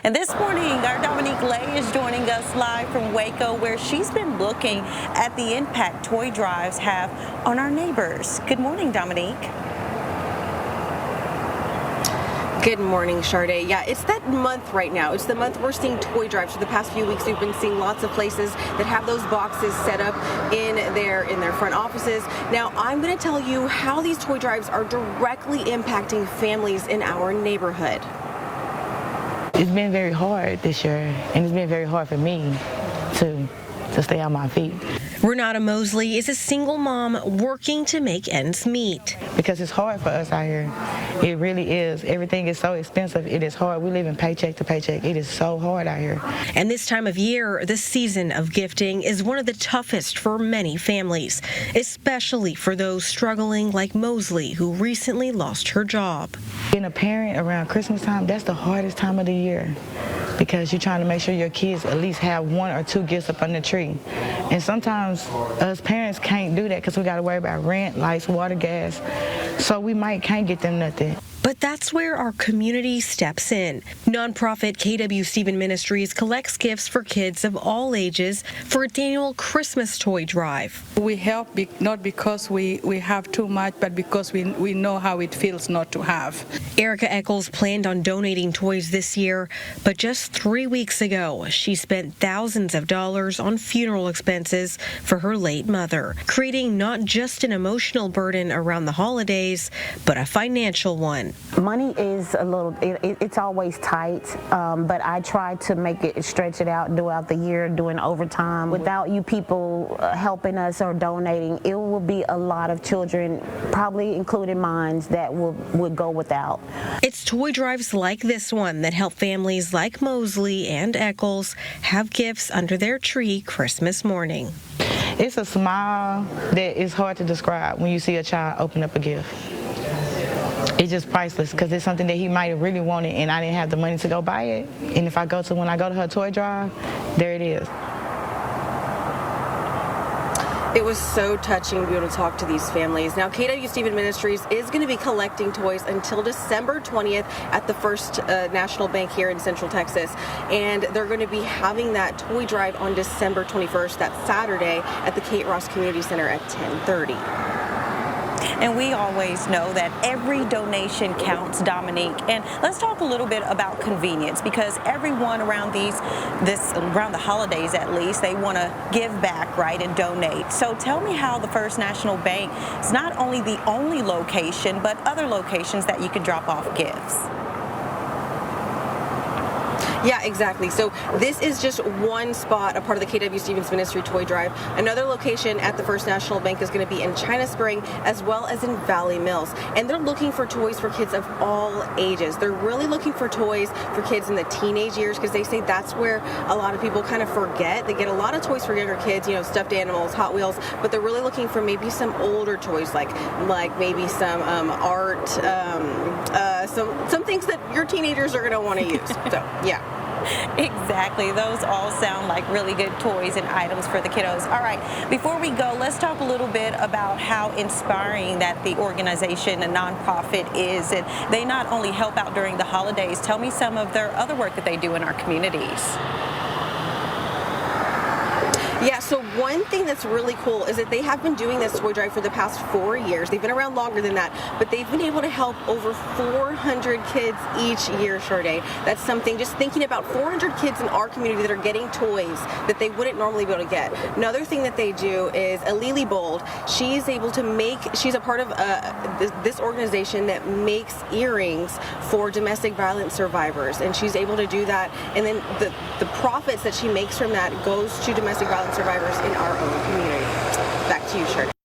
And this morning, our Dominique Lay is joining us live from Waco, where she's been looking at the impact toy drives have on our neighbors. Good morning, Dominique. Good morning, Sade. Yeah, it's that month right now. It's the month we're seeing toy drives. For the past few weeks, we've been seeing lots of places that have those boxes set up in their front offices. Now, I'm going to tell you how these toy drives are directly impacting families in our neighborhood. It's been very hard this year, and it's been very hard for me to stay on my feet. Renata Mosley is a single mom working to make ends meet. Because it's hard for us out here. It really is. Everything is so expensive. It is hard. We live in paycheck to paycheck. It is so hard out here. And this time of year, the season of gifting is one of the toughest for many families, especially for those struggling like Mosley, who recently lost her job. Being a parent around Christmas time, that's the hardest time of the year, because you're trying to make sure your kids at least have 1 or 2 gifts up on the tree. And sometimes us parents can't do that because we got to worry about rent, lights, water, gas. So we can't get them nothing. But that's where our community steps in. Nonprofit KXXV Ministries collects gifts for kids of all ages for its annual Christmas toy drive. We help not because we have too much, but because we know how it feels not to have. Erica Eccles planned on donating toys this year, but just 3 weeks ago, she spent thousands of dollars on funeral expenses for her late mother, creating not just an emotional burden around the holidays, but a financial one. Money is it's always tight, but I try to stretch it out throughout the year, doing overtime. Without you people helping us or donating, it will be a lot of children, probably including mine, that would go without. It's toy drives like this one that help families like Mosley and Eccles have gifts under their tree Christmas morning. It's a smile that is hard to describe when you see a child open up a gift. It's just priceless, because it's something that he might have really wanted and I didn't have the money to go buy it. And when I go to her toy drive, there it is. It was so touching to be able to talk to these families. Now, KXXV Ministries is going to be collecting toys until December 20th at the First National Bank here in Central Texas. And they're going to be having that toy drive on December 21st, that Saturday, at the Kate Ross Community Center at 10:30. And we always know that every donation counts, Dominique. And let's talk a little bit about convenience, because everyone around around the holidays at least, they want to give back, right, and donate. So tell me how the First National Bank is not only the only location, but other locations that you can drop off gifts. Yeah, exactly. So this is just one spot, a part of the KXXV Ministry Toy Drive. Another location at the First National Bank is going to be in China Spring, as well as in Valley Mills. And they're looking for toys for kids of all ages. They're really looking for toys for kids in the teenage years, because they say that's where a lot of people kind of forget. They get a lot of toys for younger kids, stuffed animals, Hot Wheels, but they're really looking for maybe some older toys, like maybe some art, some things that your teenagers are going to want to use. So, yeah. Exactly. Those all sound like really good toys and items for the kiddos. All right, before we go, let's talk a little bit about how inspiring that the organization, a nonprofit, is. And they not only help out during the holidays. Tell me some of their other work that they do in our communities. Yeah, so one thing that's really cool is that they have been doing this toy drive for the past 4 years. They've been around longer than that, but they've been able to help over 400 kids each year, Sade. That's something, just thinking about 400 kids in our community that are getting toys that they wouldn't normally be able to get. Another thing that they do is Lily Bold. She's a part of this organization that makes earrings for domestic violence survivors, and she's able to do that. And then the profits that she makes from that goes to domestic violence survivors in our own community. Back to you, Shirley.